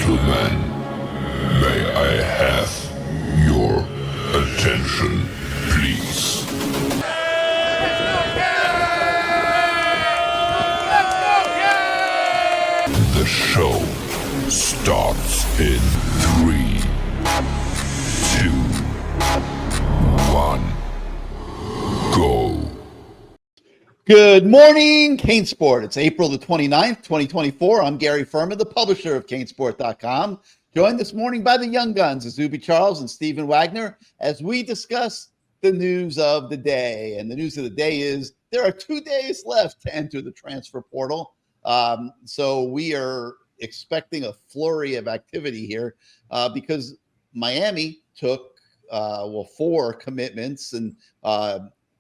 gentlemen, may I have your attention, please? The show starts in 3, 2, 1, go. Good morning, CaneSport. It's April the 29th, 2024. I'm Gary Ferman, the publisher of CaneSport.com, joined this morning by the young guns, Azubi Charles and Stephen Wagner, as we discuss the news of the day. And the news of the day is there are 2 days left to enter the transfer portal. So we are expecting a flurry of activity here because Miami took, 4 commitments and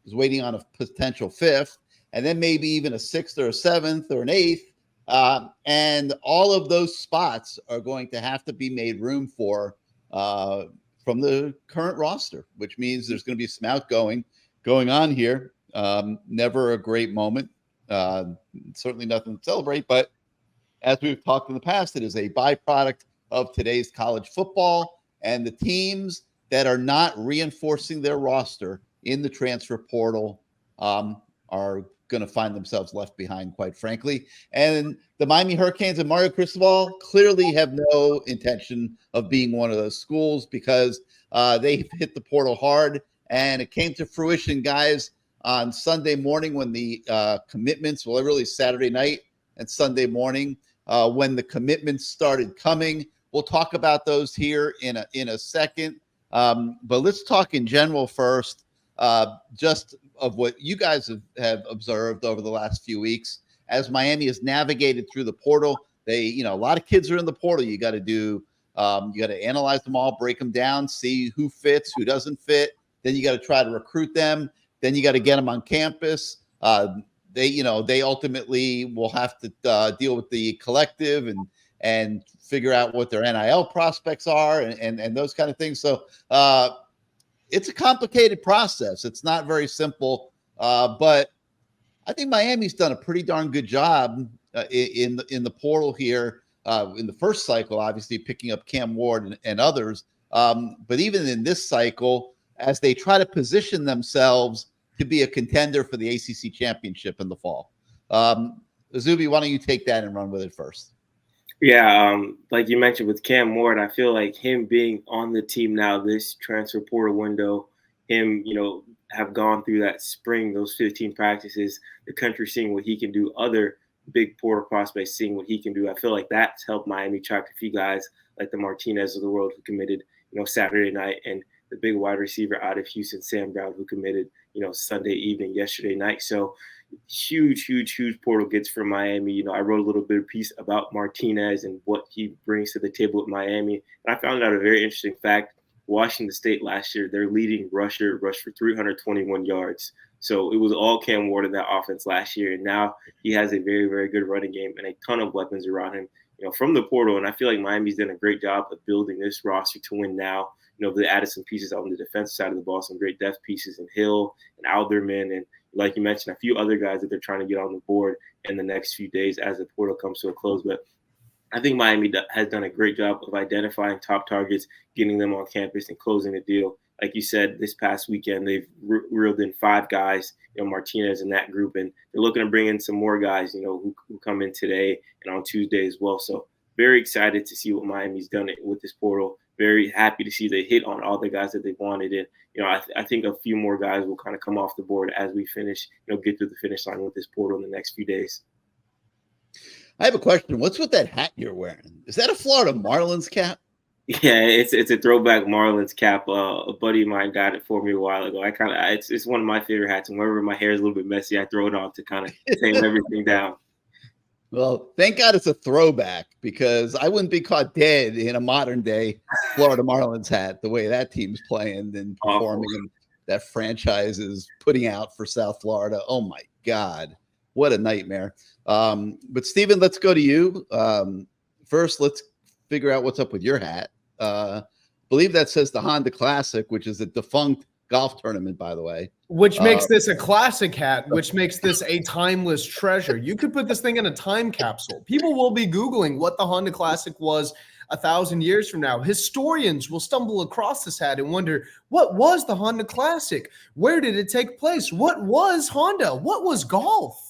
is waiting on a potential 5th. And then maybe even a 6th or a 7th or an 8th. And all of those spots are going to have to be made room for from the current roster, which means there's going to be some outgoing going on here. Never a great moment. Certainly nothing to celebrate. But as we've talked in the past, it is a byproduct of today's college football. And the teams that are not reinforcing their roster in the transfer portal are going to find themselves left behind, quite frankly. And the Miami Hurricanes and Mario Cristobal clearly have no intention of being one of those schools because they've hit the portal hard. And it came to fruition, guys, on Sunday morning when the commitments, well, really Saturday night and Sunday morning when the commitments started coming. We'll talk about those here in a second. But let's talk in general first. Just of what you guys have observed over the last few weeks as Miami has navigated through the portal. A lot of kids are in the portal. You got to do, you got to analyze them all, break them down, see who fits, who doesn't fit. Then you got to try to recruit them. Then you got to get them on campus. They ultimately will have to deal with the collective and figure out what their NIL prospects are and those kind of things. So, it's a complicated process. It's not very simple, but I think Miami's done a pretty darn good job in the portal here in the first cycle, obviously picking up Cam Ward and others. But even in this cycle, as they try to position themselves to be a contender for the ACC championship in the fall. Azubi, why don't you take that and run with it first? Yeah, like you mentioned with Cam Ward, I feel like him being on the team now, this transfer portal window, him, have gone through that spring, those 15 practices, the country seeing what he can do, other big portal prospects seeing what he can do. I feel like that's helped Miami attract a few guys like the Martinez of the world who committed, Saturday night, and the big wide receiver out of Houston, Sam Brown, who committed, Sunday evening, yesterday night. So huge portal gets for Miami. I wrote a little bit of piece about Martinez and what he brings to the table with Miami. And I found out a very interesting fact. Washington State last year, their leading rusher rushed for 321 yards. So it was all Cam Ward in that offense last year. And now he has a very, very good running game and a ton of weapons around him, from the portal. And I feel like Miami's done a great job of building this roster to win now. They added some pieces on the defensive side of the ball, some great depth pieces in Hill and Alderman, and like you mentioned, a few other guys that they're trying to get on the board in the next few days as the portal comes to a close. But I think Miami has done a great job of identifying top targets, getting them on campus, and closing the deal. Like you said, this past weekend, they've reeled in 5 guys, Martinez in that group, and they're looking to bring in some more guys, who come in today and on Tuesday as well. So very excited to see what Miami's done with this portal. Very happy to see they hit on all the guys that they wanted. And, I think a few more guys will kind of come off the board as we finish, get through the finish line with this portal in the next few days. I have a question. What's with that hat you're wearing? Is that a Florida Marlins cap? Yeah, it's a throwback Marlins cap. A buddy of mine got it for me a while ago. It's one of my favorite hats. And whenever my hair is a little bit messy, I throw it on to kind of tame everything down. Well, thank God it's a throwback because I wouldn't be caught dead in a modern day Florida Marlins hat the way that team's playing and performing and that franchise is putting out for South Florida. Oh my God, what a nightmare. But Stephen, let's go to you. First, let's figure out what's up with your hat. Believe that says the Honda Classic, which is a defunct golf tournament, by the way. Which makes this a classic hat, which makes this a timeless treasure. You could put this thing in a time capsule. People will be Googling what the Honda Classic was 1,000 years from now, historians will stumble across this hat and wonder, what was the Honda Classic? Where did it take place? What was Honda? What was golf?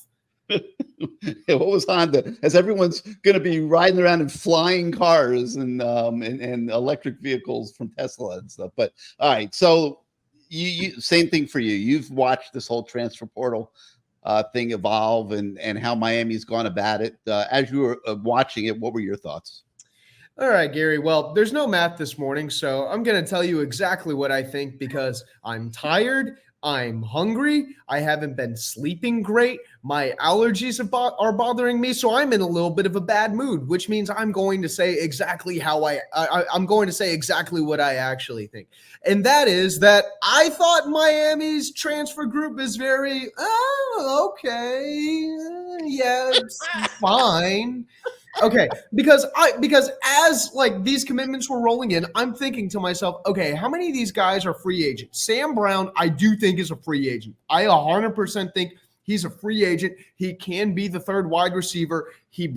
What was Honda? As everyone's going to be riding around in flying cars and electric vehicles from Tesla and stuff. But all right, so you same thing for you. You've watched this whole transfer portal thing evolve and how Miami's gone about it. As you were watching it, what were your thoughts? All right, Gary. Well, there's no math this morning, so I'm going to tell you exactly what I think because I'm tired. I'm hungry. I haven't been sleeping great. My allergies are bothering me, so I'm in a little bit of a bad mood, which means I'm going to say exactly how I'm going to say exactly what I actually think. And that is that I thought Miami's transfer group is very, okay. Yeah, it's fine. Okay, because as like these commitments were rolling in, I'm thinking to myself, okay, how many of these guys are free agents? Sam Brown, I do think is a free agent. I 100% think he's a free agent. He can be the third wide receiver. He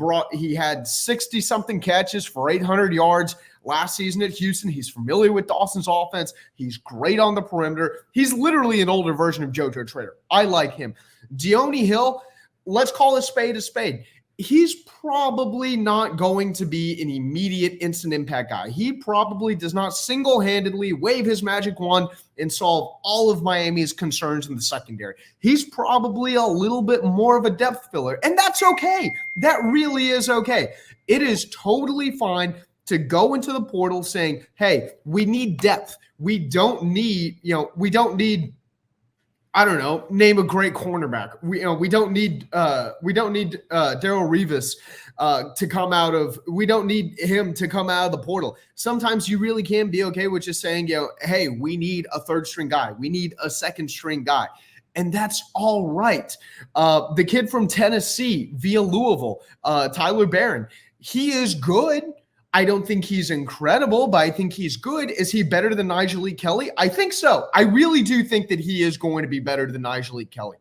had 60 something catches for 800 yards last season at Houston. He's familiar with Dawson's offense. He's great on the perimeter. He's literally an older version of JoJo Trader. I like him. Deone Hill, let's call a spade a spade. He's probably not going to be an immediate instant impact guy. He probably does not single-handedly wave his magic wand and solve all of Miami's concerns in the secondary. He's probably a little bit more of a depth filler, and that's okay. That really is okay. It is totally fine to go into the portal saying, hey, we need depth. We don't need I don't know, name a great cornerback. We don't need Darrelle Revis to come out of. We don't need him to come out of the portal. Sometimes you really can be okay with just saying, hey, we need a third string guy. We need a second string guy. And that's all right. The kid from Tennessee via Louisville, Tyler Barron, he is good. I don't think he's incredible, but I think he's good. Is he better than Nigel Kelly? I think so. I really do think that he is going to be better than Nigel Kelly.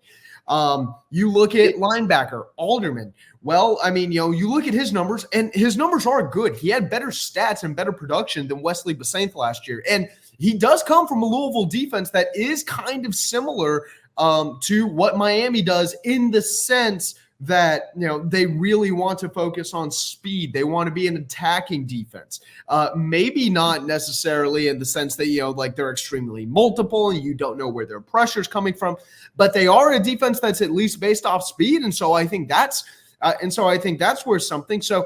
You look at linebacker, Alderman. Well, I mean, you look at his numbers, and his numbers are good. He had better stats and better production than Wesley Basainthe last year. And he does come from a Louisville defense that is kind of similar to what Miami does in the sense that, they really want to focus on speed. They want to be an attacking defense. Maybe not necessarily in the sense that, like they're extremely multiple and you don't know where their pressure is coming from, but they are a defense that's at least based off speed. And so I think that's worth something. So,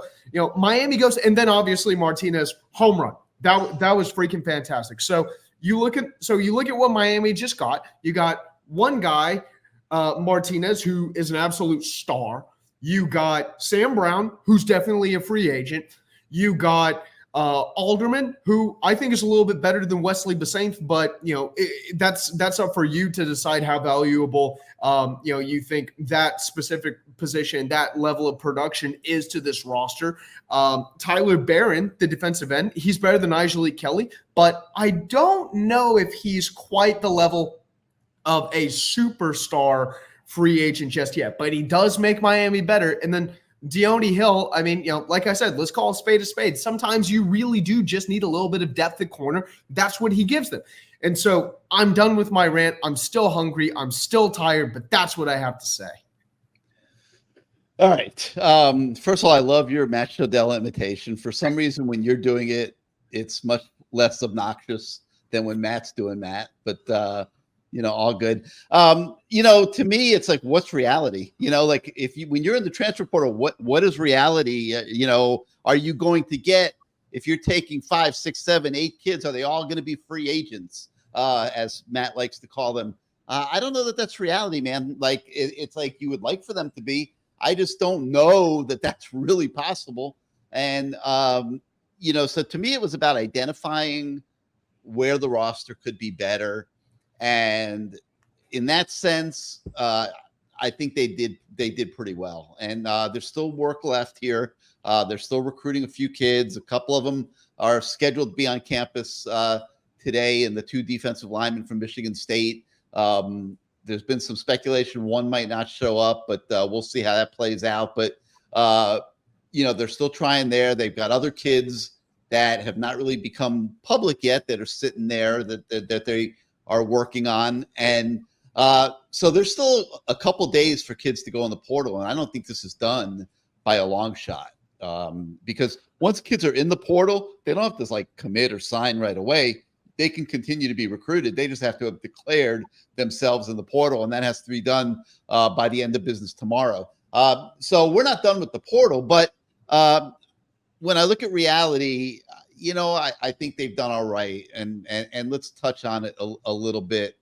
Miami goes, and then obviously Martinez home run. That was freaking fantastic. So you look at what Miami just got. You got one guy, Martinez, who is an absolute star. You got Sam Brown, who's definitely a free agent. You got Alderman, who I think is a little bit better than Wesley Basainthe, but that's up for you to decide how valuable you think that specific position, that level of production is to this roster. Tyler Barron, the defensive end, he's better than Nigel Kelly, but I don't know if he's quite the level of a superstar free agent just yet, but he does make Miami better. And then Deone Hill, I mean, like I said, let's call a spade a spade. Sometimes you really do just need a little bit of depth at corner. That's what he gives them. And so I'm done with my rant. I'm still hungry. I'm still tired, but that's what I have to say. All right. First of all, I love your Matt Shodell imitation. For some reason, when you're doing it, it's much less obnoxious than when Matt's doing Matt, but all good. To me, it's like, what's reality? Like when you're in the transfer portal, what is reality? Are you going to get, if you're taking 5, 6, 7, 8 kids, are they all going to be free agents? As Matt likes to call them. I don't know that that's reality, man. Like it's like you would like for them to be. I just don't know that that's really possible. And, so to me, it was about identifying where the roster could be better. And in that sense, I think they did pretty well. And there's still work left here. They're still recruiting a few kids. A couple of them are scheduled to be on campus today, and the 2 defensive linemen from Michigan State. There's been some speculation one might not show up, but we'll see how that plays out. But, they're still trying there. They've got other kids that have not really become public yet that are sitting there that they are working on. And so there's still a couple days for kids to go in the portal. And I don't think this is done by a long shot, because once kids are in the portal, they don't have to like commit or sign right away. They can continue to be recruited. They just have to have declared themselves in the portal, and that has to be done by the end of business tomorrow. So we're not done with the portal, but when I look at reality, I think they've done all right, and let's touch on it a little bit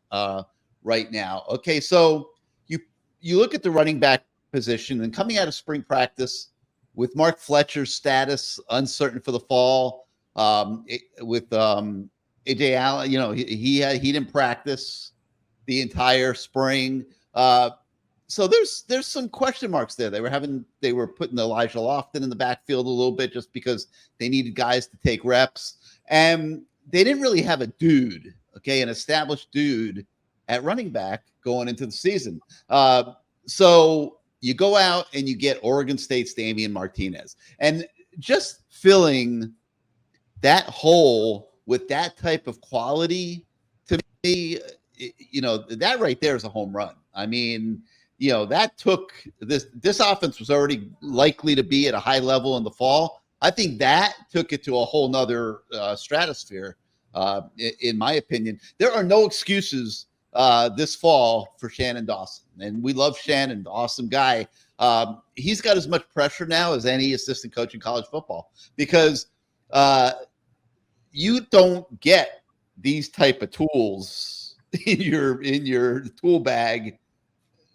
right now. Okay, so you look at the running back position, and coming out of spring practice with Mark Fletcher's status uncertain for the fall, with AJ Allen, he didn't practice the entire spring. So there's some question marks there. They were putting Elijah Lofton in the backfield a little bit just because they needed guys to take reps, and they didn't really have a dude, an established dude at running back going into the season. So you go out and you get Oregon State's Damian Martinez, and just filling that hole with that type of quality, to me, that right there is a home run. I mean, that took this offense was already likely to be at a high level in the fall. I think that took it to a whole nother stratosphere, in my opinion. There are no excuses this fall for Shannon Dawson, and we love Shannon, awesome guy. He's got as much pressure now as any assistant coach in college football, because you don't get these type of tools in your tool bag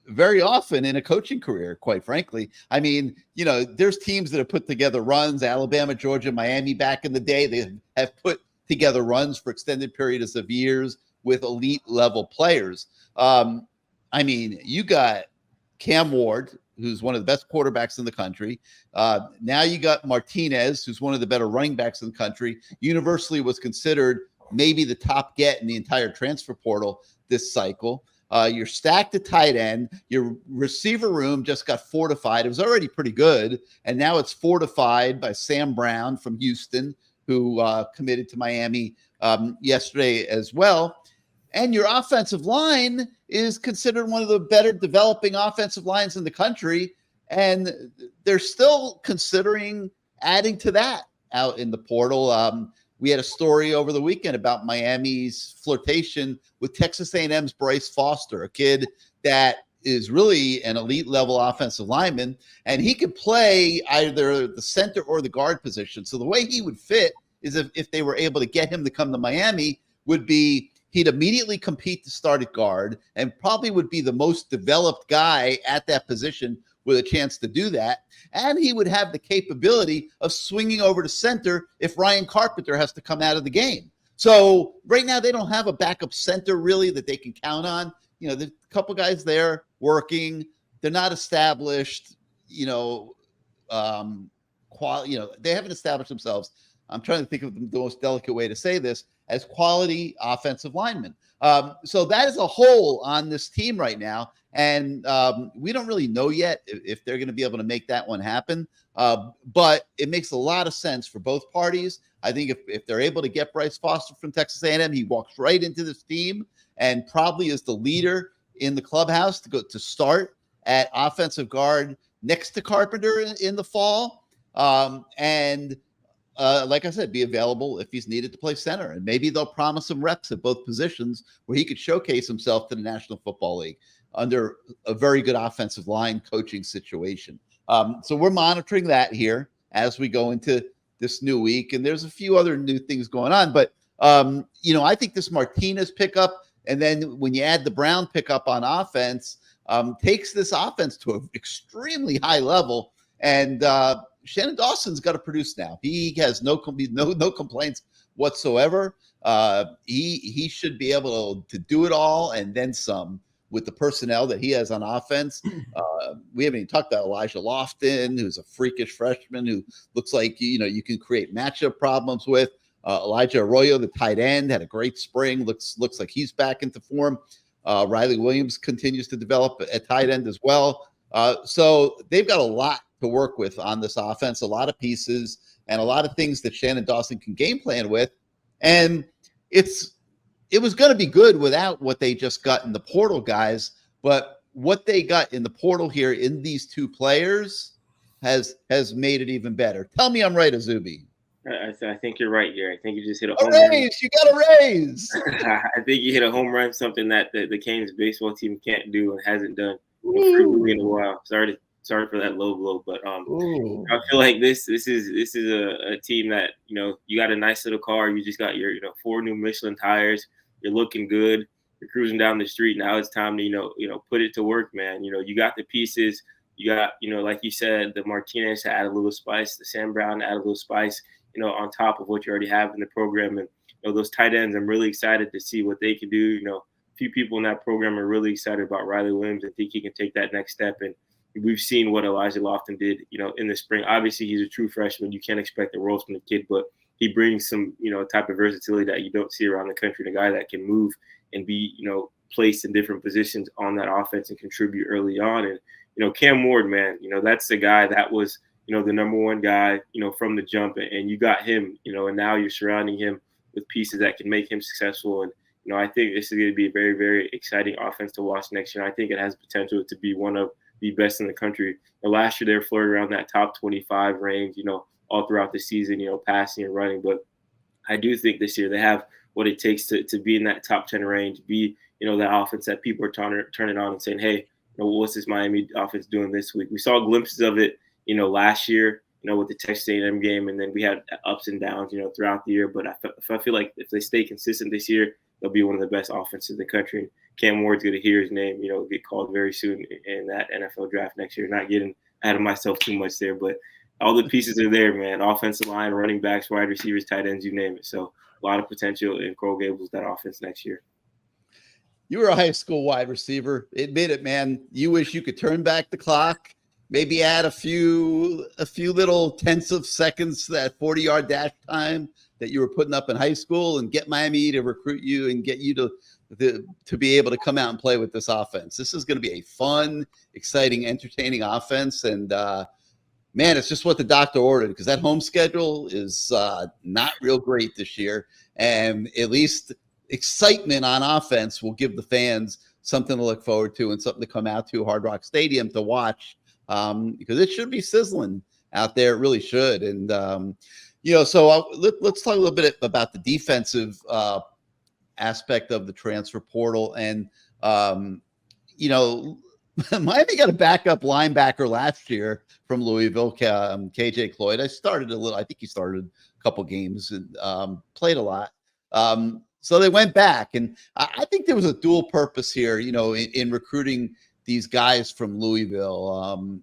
very often in a coaching career, quite frankly. I mean, there's teams that have put together runs, Alabama, Georgia, Miami back in the day. They have put together runs for extended periods of years with elite level players. I mean, you got Cam Ward, who's one of the best quarterbacks in the country. Now you got Martinez, who's one of the better running backs in the country. Universally was considered maybe the top get in the entire transfer portal this cycle. You're stacked at tight end. Your receiver room just got fortified. It was already pretty good, and now it's fortified by Sam Brown from Houston, who committed to Miami yesterday as well. And your offensive line is considered one of the better developing offensive lines in the country, and they're still considering adding to that out in the portal. We had a story over the weekend about Miami's flirtation with Texas A&M's Bryce Foster, a kid that is really an elite level offensive lineman, and he could play either the center or the guard position. So the way he would fit is if they were able to get him to come to Miami, would be he'd immediately compete to start at guard and probably would be the most developed guy at that position with a chance to do that. And he would have the capability of swinging over to center if Ryan Carpenter has to come out of the game. So right now they don't have a backup center really that they can count on. There's a couple guys there working. They're not established, they haven't established themselves. I'm trying to think of the most delicate way to say this, as quality offensive linemen. So that is a hole on this team right now. And we don't really know yet if they're going to be able to make that one happen. But it makes a lot of sense for both parties. I think if they're able to get Bryce Foster from Texas A&M, he walks right into this team and probably is the leader in the clubhouse to start at offensive guard next to Carpenter in the fall. Like I said, be available if he's needed to play center. And maybe they'll promise him reps at both positions where he could showcase himself to the National Football League under a very good offensive line coaching situation. So we're monitoring that here as we go into this new week. And there's a few other new things going on. But, I think this Martinez pickup, and then when you add the Brown pickup on offense, takes this offense to an extremely high level. And Shannon Dawson's got to produce now. He has no complaints whatsoever. He should be able to do it all and then some with the personnel that he has on offense. We haven't even talked about Elijah Lofton, who's a freakish freshman who looks like you can create matchup problems with. Elijah Arroyo, the tight end, had a great spring. Looks like he's back into form. Riley Williams continues to develop at tight end as well. So they've got a lot to work with on this offense, a lot of pieces and a lot of things that Shannon Dawson can game plan with. And it was going to be good without what they just got in the portal, guys. But what they got in the portal here in these two players has made it even better. Tell me I'm right, Azubi. I think you're right here. I think you just hit a home run. run. You got a raise. I think you hit a home run, something that the Canes baseball team can't do and hasn't done in a while. Sorry for that low blow, but I feel like this is a team that, you know, you got a nice little car. You just got your 4 new Michelin tires. You're looking good. You're cruising down the street. Now it's time to put it to work, man. You got the pieces. You got, like you said, the Martinez to add a little spice, the Sam Brown to add a little spice, on top of what you already have in the program. And those tight ends, I'm really excited to see what they can do. A few people in that program are really excited about Riley Williams and think he can take that next step. And we've seen what Elijah Lofton did, in the spring. Obviously, he's a true freshman. You can't expect the world from the kid, but he brings some, type of versatility that you don't see around the country. The guy that can move and be, placed in different positions on that offense and contribute early on. And, Cam Ward, man, that's the guy that was, the number one guy, from the jump, and you got him, and now you're surrounding him with pieces that can make him successful. And, I think this is going to be a very, very exciting offense to watch next year. I think it has potential to be one of the best in the country. Last year, they were flirting around that top 25 range, all throughout the season, passing and running. But I do think this year they have what it takes to be in that top 10 range, be, that offense that people are turning on and saying, hey, what's this Miami offense doing this week? We saw glimpses of it, last year, with the Texas A&M game, and then we had ups and downs, throughout the year. But I feel like if they stay consistent this year, they'll be one of the best offenses in the country. And Cam Ward's going to hear his name, get called very soon in that NFL draft next year. Not getting ahead of myself too much there, but all the pieces are there, man. Offensive line, running backs, wide receivers, tight ends, you name it. So a lot of potential in Coral Gables, that offense next year. You were a high school wide receiver. Admit it, man. You wish you could turn back the clock, maybe add a few little tenths of seconds to that 40-yard dash time that you were putting up in high school and get Miami to recruit you and get you to be able to come out and play with this offense. This is going to be a fun, exciting, entertaining offense. And, man, it's just what the doctor ordered, because that home schedule is not real great this year. And at least excitement on offense will give the fans something to look forward to and something to come out to Hard Rock Stadium to watch, because it should be sizzling out there. It really should. And, so let's talk a little bit about the defensive aspect of the transfer portal. And, Miami got a backup linebacker last year from Louisville, KJ Cloyd. I think he started a couple games and played a lot. So they went back, and I think there was a dual purpose here, in recruiting these guys from Louisville.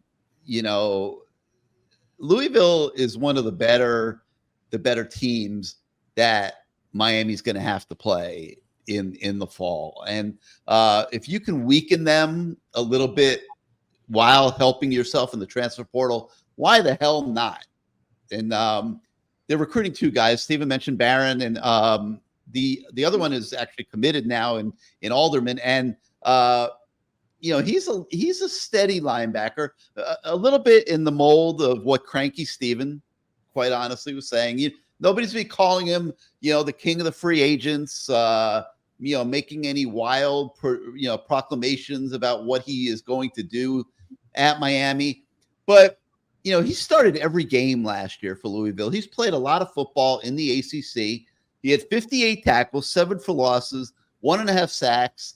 Louisville is one of the better teams that Miami's going to have to play in the fall. And if you can weaken them a little bit while helping yourself in the transfer portal, why the hell not? And they're recruiting 2 guys. Steven mentioned Barron, and the other one is actually committed now in Alderman. And he's a steady linebacker, a little bit in the mold of what Cranky Steven, quite honestly, was saying. Nobody's been calling him, the king of the free agents, making any wild, proclamations about what he is going to do at Miami. But, he started every game last year for Louisville. He's played a lot of football in the ACC. He had 58 tackles, 7 for losses, 1.5 sacks.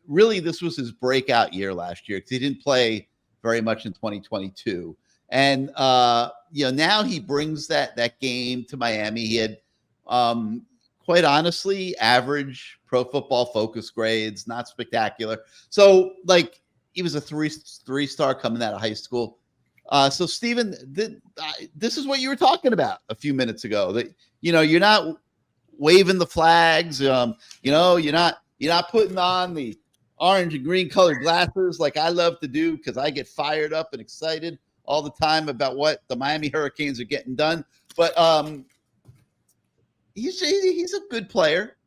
Really, this was his breakout year last year because he didn't play very much in 2022. And, now he brings that game to Miami. He had, quite honestly, average Pro Football Focus grades, not spectacular. So, he was a three-star coming out of high school. So, Steven, this is what you were talking about a few minutes ago, that, you're not waving the flags. You're not putting on the orange and green colored glasses like I love to do, because I get fired up and excited all the time about what the Miami Hurricanes are getting done. But he's a good player.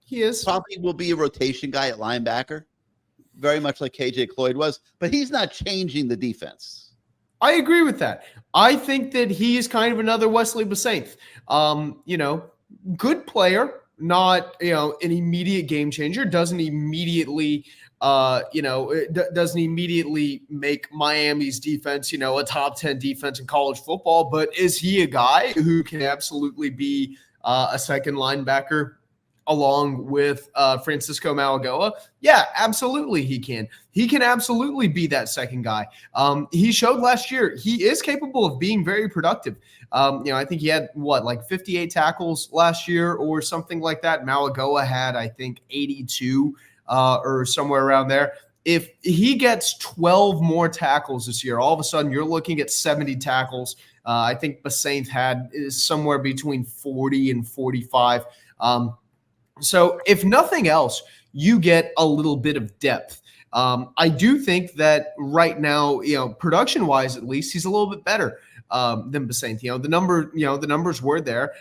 He is. Probably will be a rotation guy at linebacker. very much like KJ Cloyd was, but he's not changing the defense. I agree with that. I think that he is kind of another Wesley Besainth. Good player, not an immediate game changer. Doesn't immediately make Miami's defense, a top 10 defense in college football. But is he a guy who can absolutely be a second linebacker along with Francisco Malagoa? Yeah, absolutely he can. He can absolutely be that second guy. He showed last year he is capable of being very productive. I think he had 58 tackles last year or something like that. Malagoa had, I think, 82 or somewhere around there. If he gets 12 more tackles this year, all of a sudden you're looking at 70 tackles. I think Besainth is somewhere between 40 and 45. So if nothing else, you get a little bit of depth. I do think that right now, production wise, at least he's a little bit better than Besainth. The numbers were there.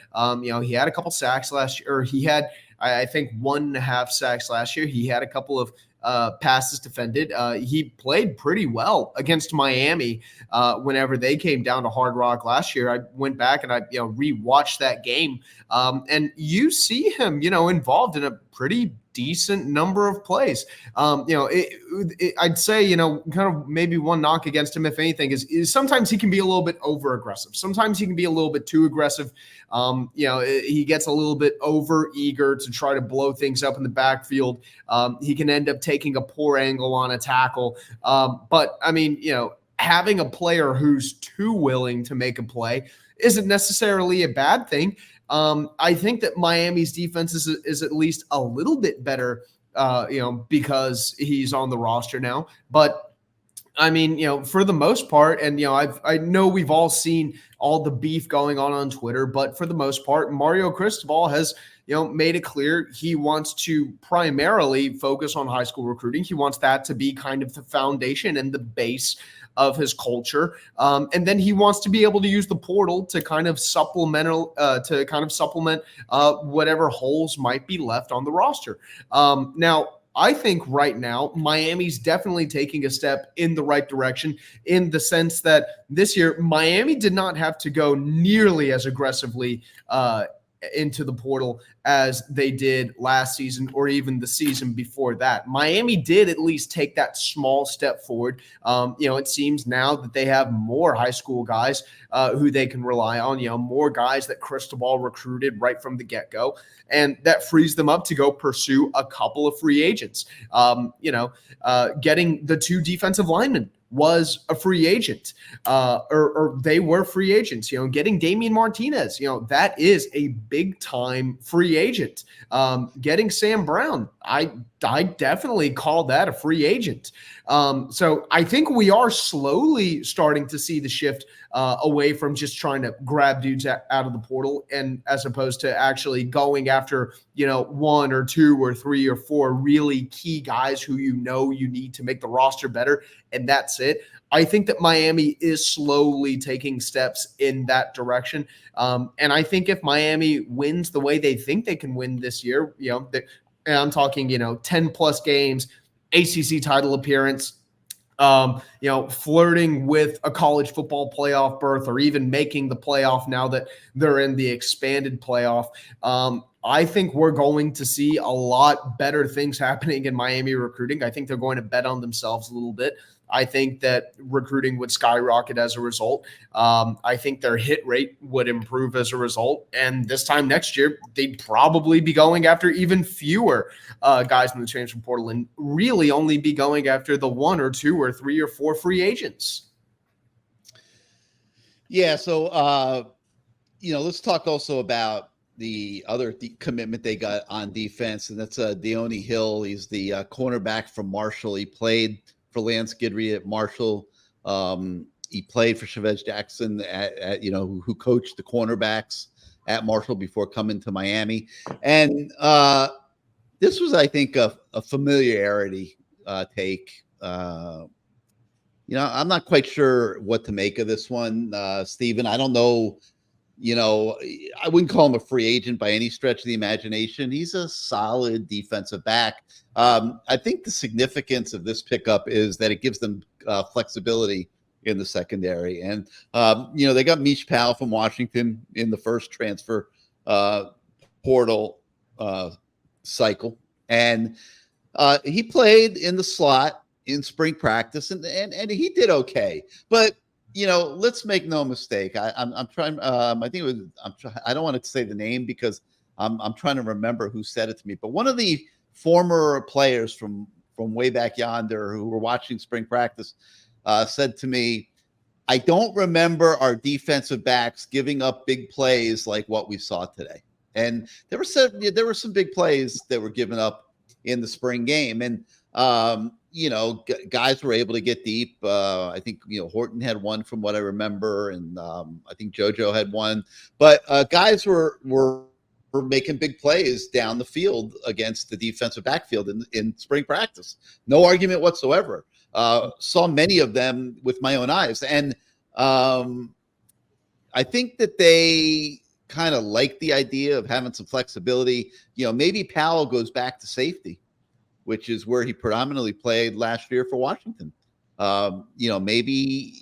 He had a couple sacks last year, or he had, I think, 1.5 sacks last year. He had a couple of passes defended. He played pretty well against Miami whenever they came down to Hard Rock last year. I went back and I rewatched that game, and you see him involved in a pretty decent number of plays. I'd say kind of maybe one knock against him, if anything, is sometimes he can be a little bit over aggressive. Sometimes he can be a little bit too aggressive. He gets a little bit over eager to try to blow things up in the backfield. He can end up taking a poor angle on a tackle. But I mean, having a player who's too willing to make a play isn't necessarily a bad thing. I think that Miami's defense is at least a little bit better, because he's on the roster now. But I mean, for the most part, and I know we've all seen all the beef going on Twitter, but for the most part, Mario Cristobal has made it clear he wants to primarily focus on high school recruiting. He wants that to be kind of the foundation and the base of his culture, and then he wants to be able to use the portal to kind of supplement whatever holes might be left on the roster. Now, I think right now Miami's definitely taking a step in the right direction, in the sense that this year Miami did not have to go nearly as aggressively into the portal as they did last season or even the season before that. Miami did at least take that small step forward. It seems now that they have more high school guys who they can rely on, more guys that Cristobal recruited right from the get-go, and that frees them up to go pursue a couple of free agents. Getting the 2 defensive linemen was a free agent, or they were free agents. Getting Damian Martinez, that is a big time free agent. Getting Sam Brown, I definitely call that a free agent. So I think we are slowly starting to see the shift away from just trying to grab dudes out of the portal, and as opposed to actually going after 1 or 2 or 3 or 4 really key guys who you need to make the roster better, and that's it. I think that Miami is slowly taking steps in that direction, and I think if Miami wins the way they think they can win this year, and I'm talking 10 plus games, ACC title appearance, flirting with a college football playoff berth, or even making the playoff now that they're in the expanded playoff. I think we're going to see a lot better things happening in Miami recruiting. I think they're going to bet on themselves a little bit. I think that recruiting would skyrocket as a result. I think their hit rate would improve as a result. And this time next year, they'd probably be going after even fewer guys in the transfer portal, and really only be going after the 1 or 2 or 3 or 4 free agents. Yeah. So, let's talk also about the other commitment they got on defense, and that's Deone Hill. He's the cornerback from Marshall. He played for Lance Guidry at Marshall. He played for Chavez Jackson who coached the cornerbacks at Marshall before coming to Miami. And this was, I think, a familiarity take. I'm not quite sure what to make of this one, Stephen. I don't know I wouldn't call him a free agent by any stretch of the imagination. He's a solid defensive back. I think the significance of this pickup is that it gives them flexibility in the secondary. And, they got Mish Powell from Washington in the first transfer portal cycle. And he played in the slot in spring practice, and he did okay. But let's make no mistake. I'm trying. I think it was. I don't want to say the name because I'm trying to remember who said it to me. But one of the former players from way back yonder who were watching spring practice said to me, "I don't remember our defensive backs giving up big plays like what we saw today." And there were some big plays that were given up in the spring game, and guys were able to get deep. I think, Horton had one from what I remember, and I think JoJo had one. But guys were making big plays down the field against the defensive backfield in spring practice. No argument whatsoever. Saw many of them with my own eyes. And I think that they kind of like the idea of having some flexibility. Maybe Powell goes back to safety, which is where he predominantly played last year for Washington. Maybe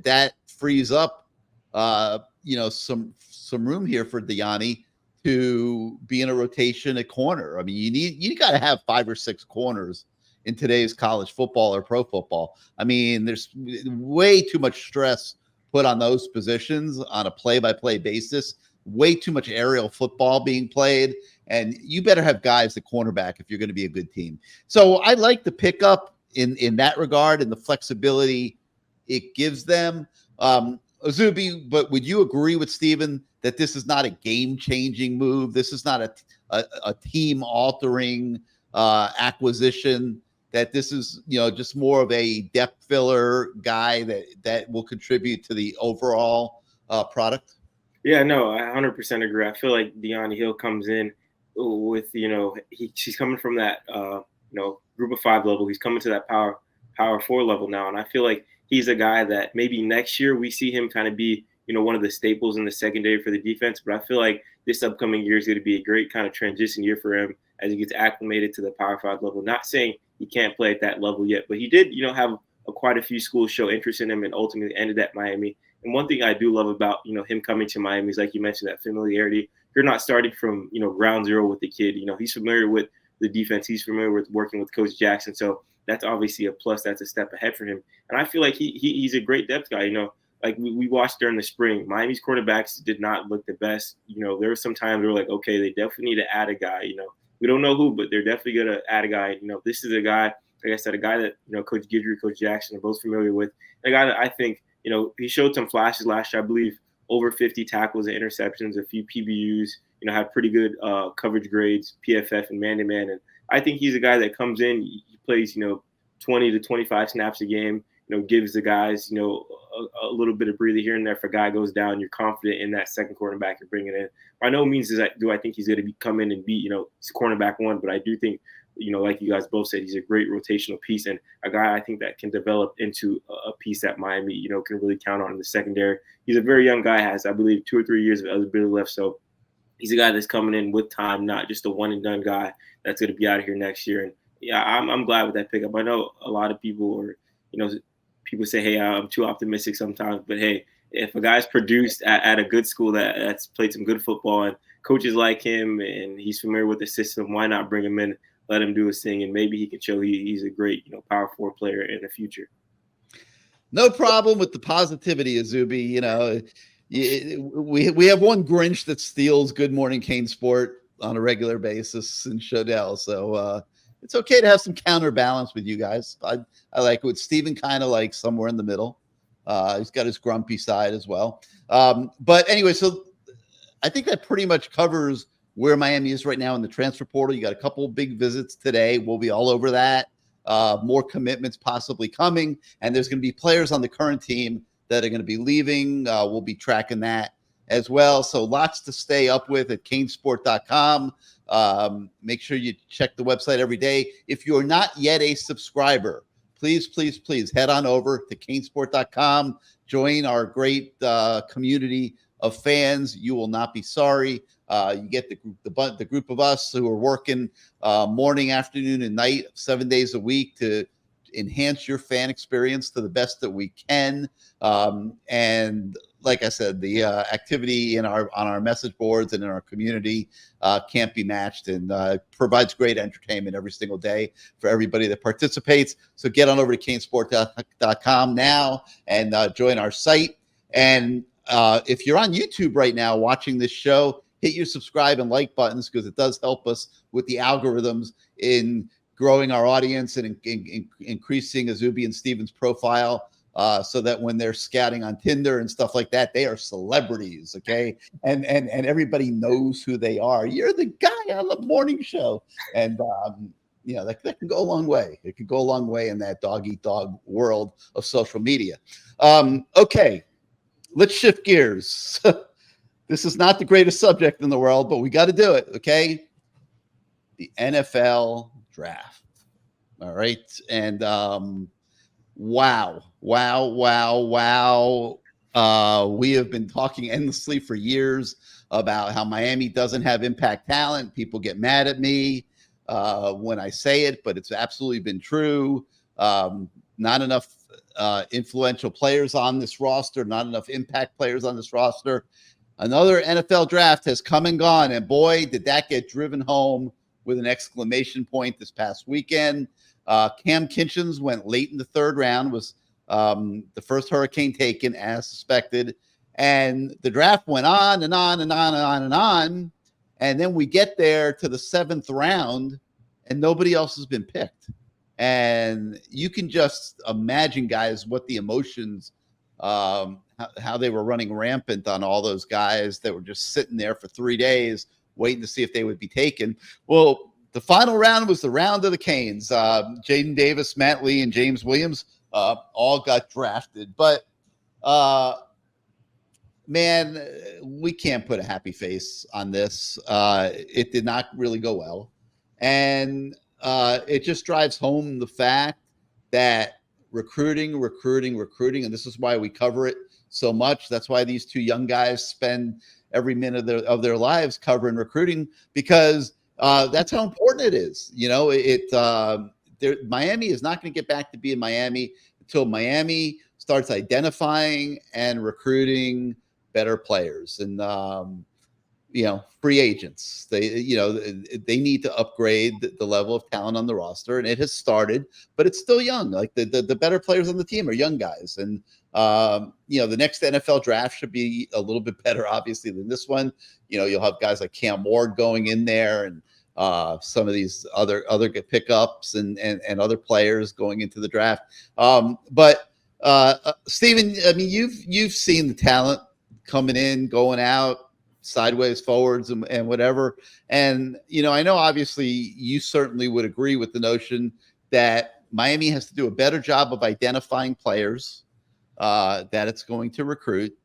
that frees up some room here for Diani to be in a rotation at corner. I mean, you got to have 5 or 6 corners in today's college football or pro football. I mean, there's way too much stress put on those positions on a play-by-play basis. Way too much aerial football being played, and you better have guys at cornerback if you're going to be a good team. So I like the pickup in that regard and the flexibility it gives them. Zuby, but would you agree with Steven that this is not a game-changing move? This is not a team-altering acquisition, that this is, just more of a depth filler guy that will contribute to the overall product? Yeah, no, I 100% agree. I feel like Diani Hill comes in with, she's coming from that, group of 5 level. He's coming to that power 4 level now. And I feel like he's a guy that maybe next year we see him kind of be, one of the staples in the secondary for the defense. But I feel like this upcoming year is going to be a great kind of transition year for him as he gets acclimated to the power 5 level. Not saying he can't play at that level yet, but he did, have quite a few schools show interest in him and ultimately ended at Miami. And one thing I do love about, him coming to Miami is, like you mentioned, that familiarity. You're not starting from, ground zero with the kid. He's familiar with the defense. He's familiar with working with Coach Jackson. So that's obviously a plus. That's a step ahead for him. And I feel like he's a great depth guy. Like we watched during the spring, Miami's quarterbacks did not look the best. There were some times we were like, okay, they definitely need to add a guy. We don't know who, but they're definitely going to add a guy. This is a guy, like I said, a guy that, Coach Guidry, Coach Jackson are both familiar with. A guy that I think, he showed some flashes last year, I believe, over 50 tackles and interceptions, a few PBUs, had pretty good coverage grades, PFF and man-to-man. And I think he's a guy that comes in, he plays, 20 to 25 snaps a game, gives the guys, a little bit of breather here and there. If a guy goes down, you're confident in that second cornerback you're bringing in. By no means do I think he's going to come in and be, cornerback 1, but I do think, like you guys both said, he's a great rotational piece and a guy I think that can develop into a piece that Miami, can really count on in the secondary. He's a very young guy, has, I believe, 2 or 3 years of eligibility left. So he's a guy that's coming in with time, not just a one and done guy that's going to be out of here next year. And yeah, I'm glad with that pickup. I know a lot of people are, people say, hey, I'm too optimistic sometimes, but hey, if a guy's produced at a good school that's played some good football and coaches like him and he's familiar with the system, why not bring him in, let him do his thing, and maybe he can show he's a great, power 4 player in the future. No problem with the positivity, Azubi. We have one Grinch that steals Good Morning CaneSport on a regular basis in Shodell, so it's okay to have some counterbalance with you guys. I like what Steven kind of likes, somewhere in the middle. He's got his grumpy side as well. But anyway, so I think that pretty much covers where Miami is right now in the transfer portal. You got a couple of big visits today. We'll be all over that. More commitments possibly coming. And there's going to be players on the current team that are going to be leaving. We'll be tracking that as well. So lots to stay up with at CaneSport.com. Make sure you check the website every day. If you're not yet a subscriber please, please, please head on over to CaneSport.com. Join our great community of fans. You will not be sorry. You get the group of us who are working morning, afternoon, and night, 7 days a week to enhance your fan experience to the best that we can. And like I said, the activity on our message boards and in our community can't be matched, and provides great entertainment every single day for everybody that participates. So get on over to CaneSport.com now and join our site. And if you're on YouTube right now watching this show, hit your subscribe and like buttons, because it does help us with the algorithms in growing our audience and increasing Azubi and Steven's profile, so that when they're scouting on Tinder and stuff like that, they are celebrities, okay? And everybody knows who they are. You're the guy on the morning show. And that can go a long way. It can go a long way in that dog-eat-dog world of social media. Okay, let's shift gears. This is not the greatest subject in the world, but we got to do it, okay? The NFL draft. All right. And wow. We have been talking endlessly for years about how Miami doesn't have impact talent. People get mad at me when I say it, but it's absolutely been true. Not enough influential players on this roster, not enough impact players on this roster. Another NFL draft has come and gone, and boy, did that get driven home with an exclamation point this past weekend. Cam Kinchens went late in the third round, was the first Hurricane taken as suspected. And the draft went on and on and on and on and on. And then we get there to the seventh round and nobody else has been picked. And you can just imagine, guys, what the emotions, how they were running rampant on all those guys that were just sitting there for 3 days waiting to see if they would be taken. Well, the final round was the round of the Canes. Jaden Davis, Matt Lee, and James Williams all got drafted. But, man, we can't put a happy face on this. It did not really go well. And it just drives home the fact that recruiting, and this is why we cover it so much. That's why these two young guys spend every minute of their lives covering recruiting, because that's how important it is. Miami is not going to get back to being Miami until Miami starts identifying and recruiting better players and free agents. They need to upgrade the level of talent on the roster, and it has started, but it's still young. Like the better players on the team are young guys, and the next NFL draft should be a little bit better, obviously, than this one. You'll have guys like Cam Ward going in there, and some of these other pickups and other players going into the draft. But Steven, I mean, you've seen the talent coming in, going out, sideways, forwards, and whatever. And, I know obviously you certainly would agree with the notion that Miami has to do a better job of identifying players that it's going to recruit.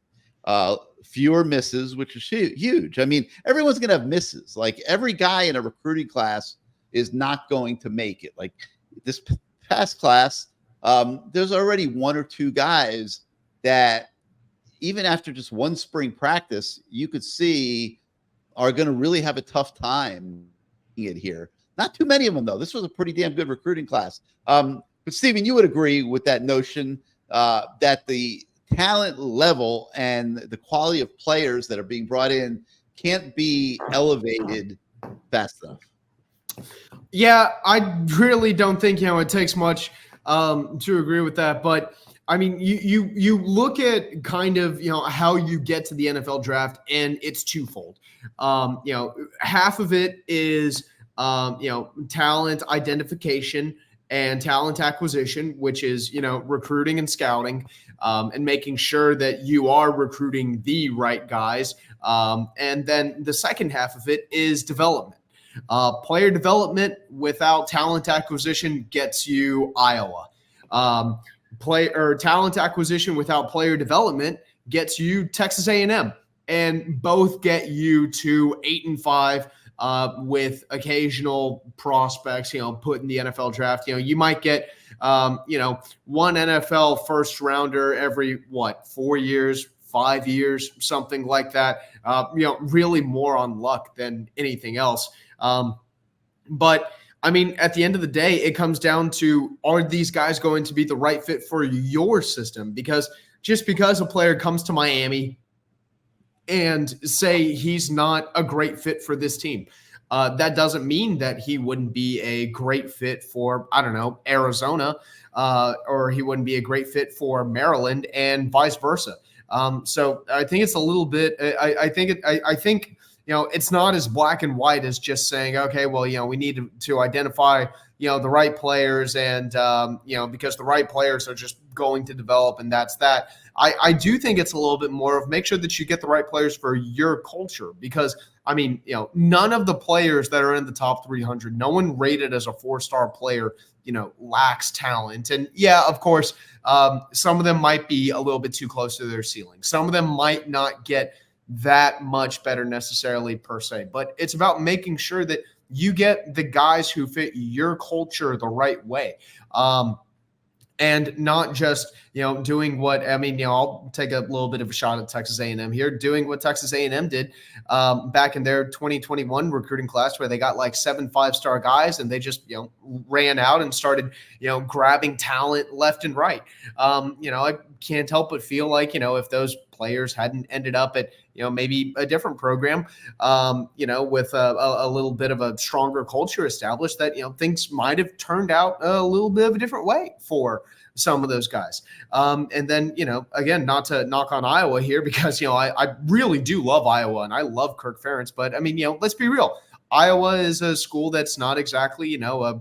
Fewer misses, which is huge. I mean, everyone's going to have misses. Like, every guy in a recruiting class is not going to make it. Like this past class, there's already one or two guys that even after just one spring practice, you could see are going to really have a tough time it here. Not too many of them, though. This was a pretty damn good recruiting class. But Steven, you would agree with that notion that the talent level and the quality of players that are being brought in can't be elevated fast enough. Yeah, I really don't think it takes much to agree with that. But I mean, you look at kind of how you get to the NFL draft, and it's twofold. Half of it is talent identification and talent acquisition, which is recruiting and scouting, and making sure that you are recruiting the right guys. And then the second half of it is development. Player development without talent acquisition gets you Iowa. Talent acquisition without player development gets you Texas A&M, and both get you to 8-5 with occasional prospects, put in the NFL draft. You might get One NFL first rounder every 4 years, 5 years, something like that. Really more on luck than anything else. But I mean, at the end of the day, it comes down to, are these guys going to be the right fit for your system? Because just because a player comes to Miami and say he's not a great fit for this team, that doesn't mean that he wouldn't be a great fit for, I don't know, Arizona, or he wouldn't be a great fit for Maryland, and vice versa. So I think it's a little bit. I think it's not as black and white as just saying, okay, well, we need to identify, the right players, and because the right players are just going to develop, and that's that. I do think it's a little bit more of, make sure that you get the right players for your culture, because I mean, none of the players that are in the top 300, no one rated as a 4-star player, lacks talent. And yeah, of course, some of them might be a little bit too close to their ceiling. Some of them might not get that much better necessarily per se, but it's about making sure that you get the guys who fit your culture the right way. And not just, doing what, I'll take a little bit of a shot at Texas A&M here, doing what Texas A&M did back in their 2021 recruiting class, where they got like 7 5-star guys, and they just, ran out and started, grabbing talent left and right. I can't help but feel like, if those players hadn't ended up at, maybe a different program, with a little bit of a stronger culture established, that, things might have turned out a little bit of a different way for some of those guys. And then, again, not to knock on Iowa here, because, I really do love Iowa and I love Kirk Ferentz, but I mean, let's be real. Iowa is a school that's not exactly, a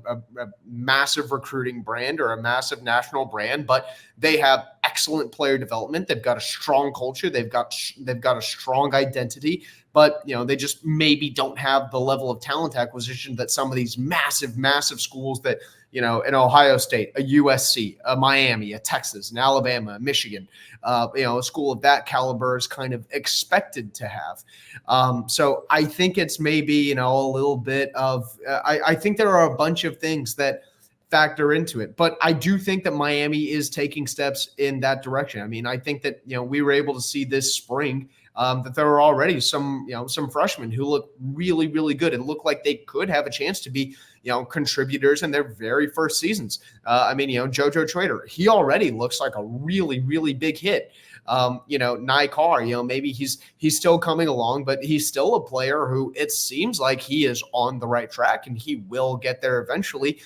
massive recruiting brand or a massive national brand, but they have excellent player development. They've got a strong culture. They've got a strong identity, but, they just maybe don't have the level of talent acquisition that some of these massive, massive schools that, an Ohio State, a USC, a Miami, a Texas, an Alabama, a Michigan, a school of that caliber is kind of expected to have. So I think it's maybe, a little bit of, I think there are a bunch of things that factor into it, but I do think that Miami is taking steps in that direction. I mean, I think that, we were able to see this spring that there were already some freshmen who look really, really good and look like they could have a chance to be, contributors in their very first seasons. JoJo Trader, he already looks like a really, really big hit. Nye Carr, maybe he's still coming along, but he's still a player who it seems like he is on the right track and he will get there eventually.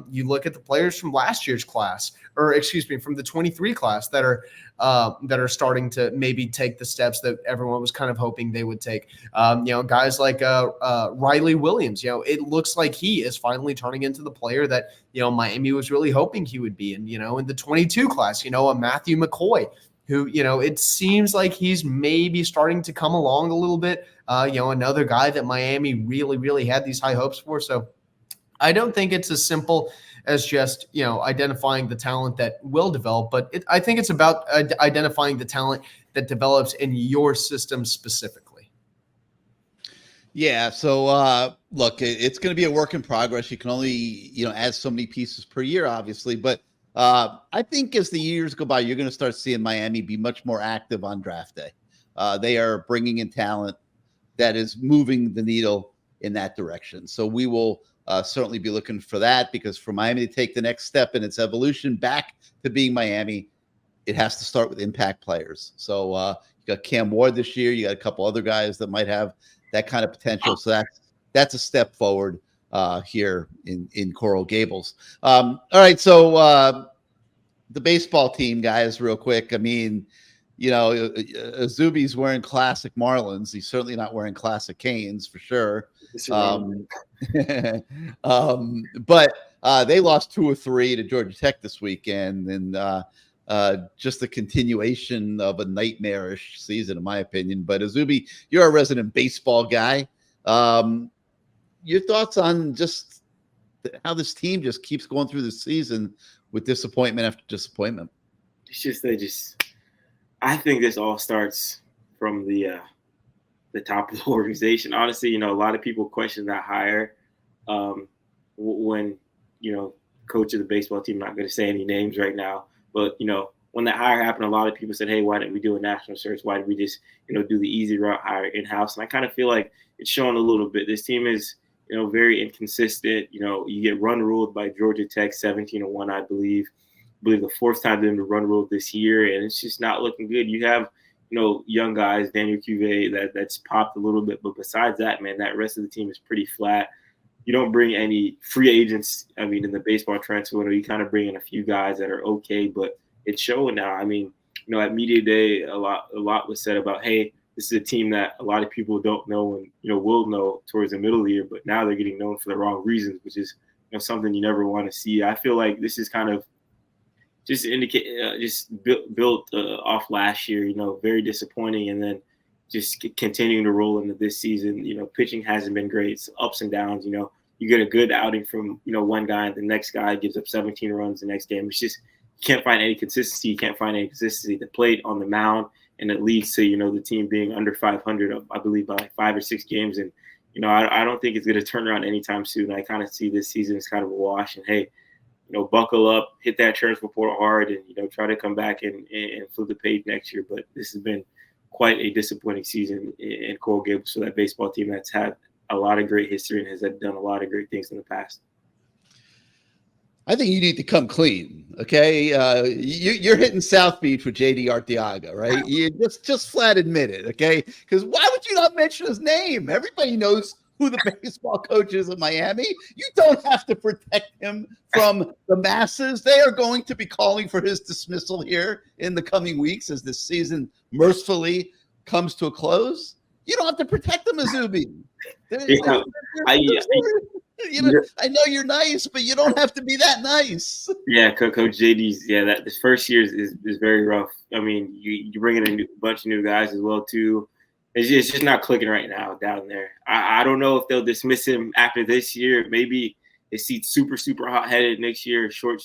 You look at the players from last year's class, from the 23 class that are starting to maybe take the steps that everyone was kind of hoping they would take. Guys like Riley Williams, it looks like he is finally turning into the player that, Miami was really hoping he would be. And, in the 22 class, a Matthew McCoy, who, it seems like he's maybe starting to come along a little bit. Another guy that Miami really, really had these high hopes for. So I don't think it's as simple as just, identifying the talent that will develop, but I think it's about identifying the talent that develops in your system specifically. Yeah. So, look, it's going to be a work in progress. You can only, add so many pieces per year, obviously, but I think as the years go by, you're going to start seeing Miami be much more active on draft day. They are bringing in talent that is moving the needle in that direction. So we will certainly be looking for that, because for Miami to take the next step in its evolution back to being Miami, it has to start with impact players. So you got Cam Ward this year. You got a couple other guys that might have that kind of potential. So that's a step forward here in Coral Gables. All right. So the baseball team, guys, real quick. I mean, Zuby's wearing classic Marlins. He's certainly not wearing classic Canes for sure. But they lost 2 or 3 to Georgia Tech this weekend, and just a continuation of a nightmarish season, in my opinion. But Zuby, you're a resident baseball guy. Your thoughts on just how this team just keeps going through the season with disappointment after disappointment? I think this all starts from the top of the organization. Honestly, a lot of people question that hire when, coach of the baseball team. I'm not going to say any names right now, but when that hire happened, a lot of people said, "Hey, why didn't we do a national search? Why did we just do the easy route hire in house?" And I kind of feel like it's showing a little bit. This team is very inconsistent. You get run ruled by Georgia Tech 17-1, I believe the fourth time they've been run ruled this year, and it's just not looking good. You have young guys, Daniel Cuvée, that's popped a little bit, but besides that, man, that rest of the team is pretty flat. You don't bring any free agents. I mean, in the baseball transfer window, you kind of bring in a few guys that are okay, but it's showing now. I mean, at media day, a lot was said about, hey, this is a team that a lot of people don't know and will know towards the middle of the year, but now they're getting known for the wrong reasons, which is something you never want to see. I feel like this is kind of just built off last year. Very disappointing, and then just continuing to roll into this season. Pitching hasn't been great. It's ups and downs. You get a good outing from one guy, and the next guy gives up 17 runs the next game. It's just you can't find any consistency. You can't find any consistency at the plate, on the mound, and it leads to the team being under 500, I believe, by like 5 or 6 games. And I don't think it's going to turn around anytime soon. I kind of see this season as kind of a wash. And hey, buckle up, hit that transfer portal hard, and try to come back and flip the page next year. But this has been quite a disappointing season in Coral Gables for that baseball team that's had a lot of great history and has done a lot of great things in the past. I think you need to come clean, okay? You're hitting South Beach with JD Arteaga, right? You just flat admit it, okay? Because why would you not mention his name? Everybody knows who the baseball coach is in Miami. You don't have to protect him from the masses. They are going to be calling for his dismissal here in the coming weeks as this season mercifully comes to a close. You don't have to protect him, Azubi. I know you're nice, but you don't have to be that nice. Yeah, Coach JD's. Yeah, that this first year is very rough. I mean, you bring in a bunch of new guys as well too. It's just not clicking right now down there. I don't know if they'll dismiss him after this year. Maybe his seat's super hot headed next year, short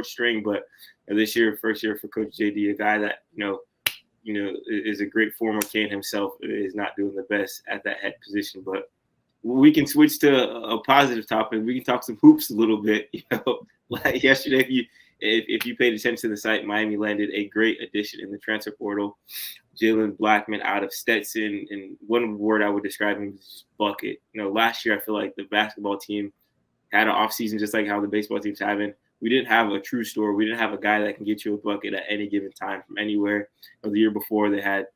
string. But this year, first year for Coach JD, a guy that is a great former Cane himself, is not doing the best at that head position. But we can switch to a positive topic. We can talk some hoops a little bit. Like yesterday, if you paid attention to the site, Miami landed a great addition in the transfer portal. Jalen Blackman out of Stetson, and one word I would describe him is just bucket. Last year I feel like the basketball team had an offseason just like how the baseball team's having. We didn't have a true scorer. We didn't have a guy that can get you a bucket at any given time from anywhere. The year before they had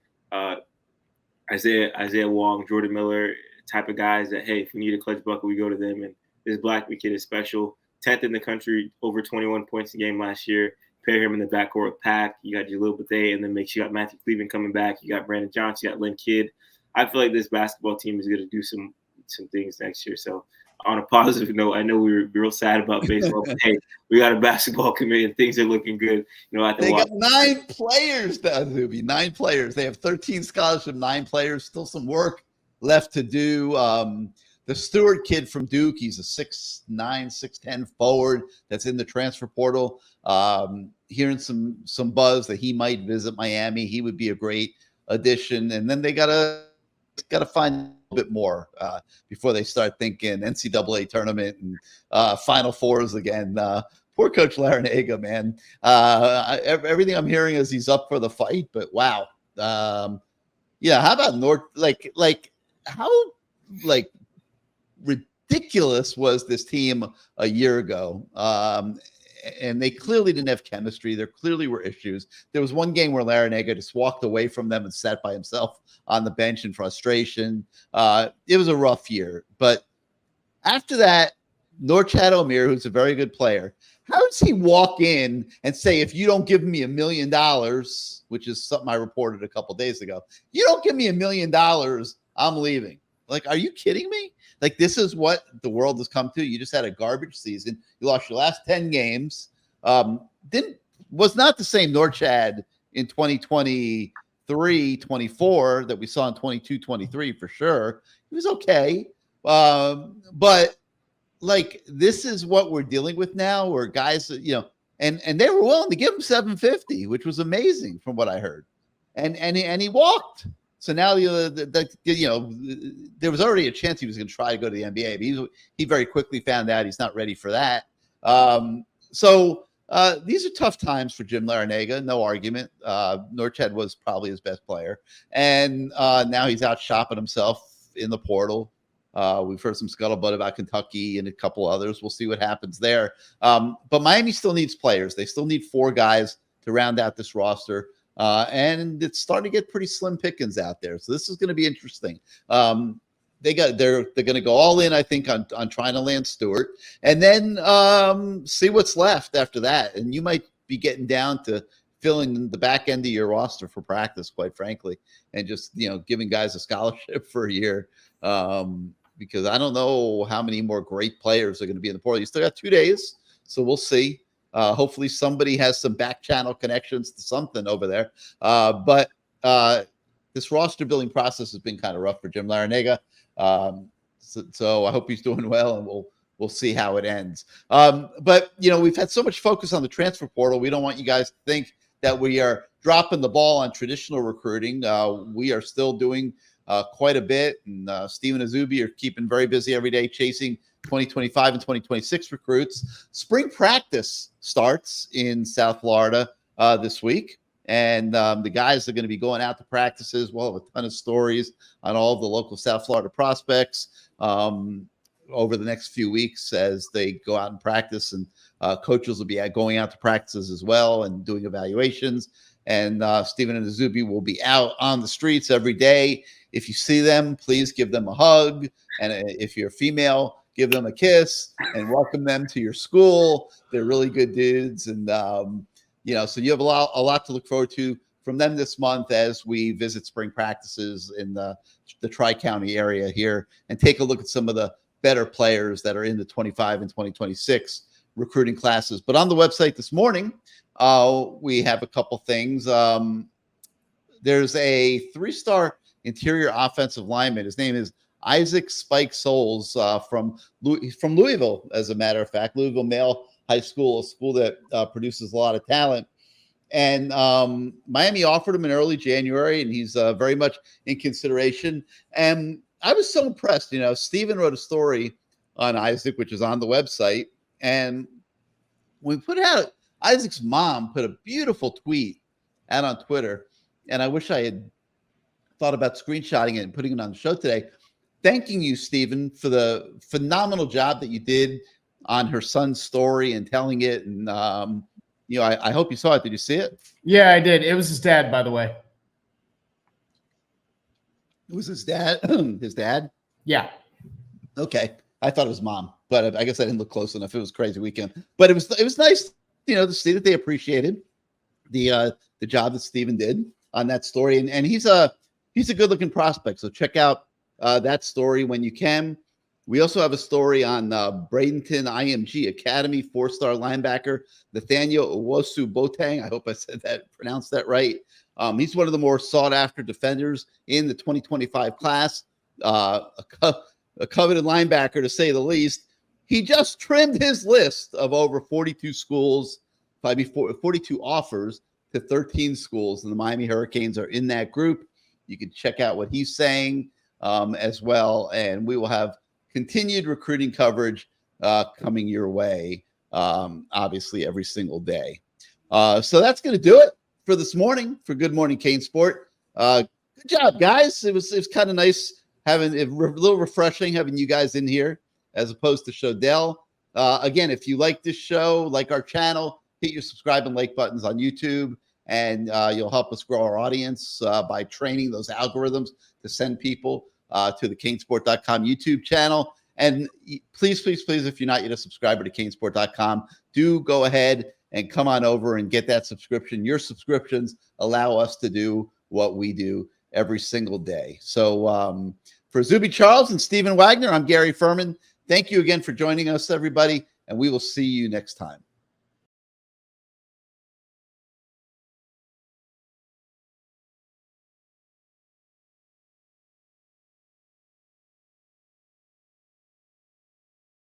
Isaiah Wong, Jordan Miller type of guys that, hey, if we need a clutch bucket, we go to them. And this Blackman kid is special. 10th in the country, over 21 points a game last year. Pair him in the backcourt with Pack. You got Jalil Bethea, and then you got Matthew Cleveland coming back. You got Brandon Johnson. You got Lynn Kidd. I feel like this basketball team is going to do some things next year. So on a positive note, I know we were real sad about baseball, but hey, we got a basketball committee and things are looking good. They got 9 players, Zuby. 9 players. They have 13 scholarship, 9 players. Still some work left to do. The Stewart kid from Duke, he's a 6'9", 6'10" forward that's in the transfer portal. Hearing some buzz that he might visit Miami. He would be a great addition. And then they gotta find a little bit more before they start thinking NCAA tournament and Final Fours again. Poor Coach Larinaga, man. Everything I'm hearing is he's up for the fight, but wow. How about North? How ridiculous was this team a year ago? And they clearly didn't have chemistry. There clearly were issues. There was one game where Larinaga just walked away from them and sat by himself on the bench in frustration. It was a rough year. But after that, Norchad Omier, who's a very good player, how does he walk in and say, if you don't give me $1 million, which is something I reported a couple days ago, you don't give me $1 million, I'm leaving. Are you kidding me? This is what the world has come to. You just had a garbage season. You lost your last 10 games. Was not the same Norchad in 2023, 24 that we saw in 22, 23 for sure. He was okay. But this is what we're dealing with now, where guys, and they were willing to give him $750, which was amazing from what I heard. And he walked. So now there was already a chance he was going to try to go to the NBA, but he very quickly found out he's not ready for that. These are tough times for Jim Larrañaga, no argument. Norchad was probably his best player, and now he's out shopping himself in the portal. We've heard some scuttlebutt about Kentucky and a couple others. We'll see what happens there. But Miami still needs players. They still need 4 guys to round out this roster, and it's starting to get pretty slim pickings out there. So this is going to be interesting. They're going to go all in, I think, on trying to land Stewart, and then see what's left after that. And you might be getting down to filling the back end of your roster for practice, quite frankly, and just giving guys a scholarship for a year, because I don't know how many more great players are going to be in the portal. You still got 2 days, so we'll see. Hopefully, somebody has some back channel connections to something over there. But this roster building process has been kind of rough for Jim Larrañaga. So I hope he's doing well, and we'll see how it ends. But we've had so much focus on the transfer portal. We don't want you guys to think that we are dropping the ball on traditional recruiting. We are still doing quite a bit, and Steven and Zuby are keeping very busy every day chasing 2025 and 2026 recruits. Spring practice starts in South Florida this week. And the guys are going to be going out to practices. We'll have a ton of stories on all of the local South Florida prospects over the next few weeks as they go out and practice. And coaches will be going out to practices as well and doing evaluations. And Stephen and Azubi will be out on the streets every day. If you see them, please give them a hug. And if you're female, give them a kiss and welcome them to your school. They're really good dudes. And so you have a lot to look forward to from them this month as we visit spring practices in the Tri-County area here and take a look at some of the better players that are in the 25 and 2026 recruiting classes. But on the website this morning, we have a couple things. There's a 3-star interior offensive lineman. His name is Isaac Spike Souls from Louisville, as a matter of fact. Louisville Male High School, a school that produces a lot of talent. And Miami offered him in early January, and he's very much in consideration. And I was so impressed. Steven wrote a story on Isaac, which is on the website. And we put it out, Isaac's mom put a beautiful tweet out on Twitter. And I wish I had thought about screenshotting it and putting it on the show today. Thanking you, Steven, for the phenomenal job that you did on her son's story and telling it. And, I hope you saw it. Did you see it? Yeah, I did. It was his dad, by the way. It was his dad? His dad? Yeah. Okay. I thought it was mom, but I guess I didn't look close enough. It was a crazy weekend. But it was nice, to see that they appreciated the job that Steven did on that story. And he's a good-looking prospect. So check out that story when you can. We also have a story on Bradenton IMG Academy 4-star linebacker Nathaniel Owosu Boateng. I hope I pronounced that right. He's one of the more sought-after defenders in the 2025 class. A coveted linebacker, to say the least. He just trimmed his list of over 42 schools, 42 offers to 13 schools, and the Miami Hurricanes are in that group. You can check out what he's saying as well, and we will have continued recruiting coverage coming your way, obviously, every single day. So that's going to do it for this morning for Good Morning CaneSport. Good job, guys. It was kind of nice having a little refreshing having you guys in here as opposed to Shodell. Again, if you like this show, like our channel, hit your subscribe and like buttons on YouTube, and you'll help us grow our audience by training those algorithms to send people to the CaneSport.com YouTube channel. And please, if you're not yet a subscriber to CaneSport.com, do go ahead and come on over and get that subscription. Your subscriptions allow us to do what we do every single day. So for Zuby Charles and Stephen Wagner, I'm Gary Ferman. Thank you again for joining us, everybody, and we will see you next time.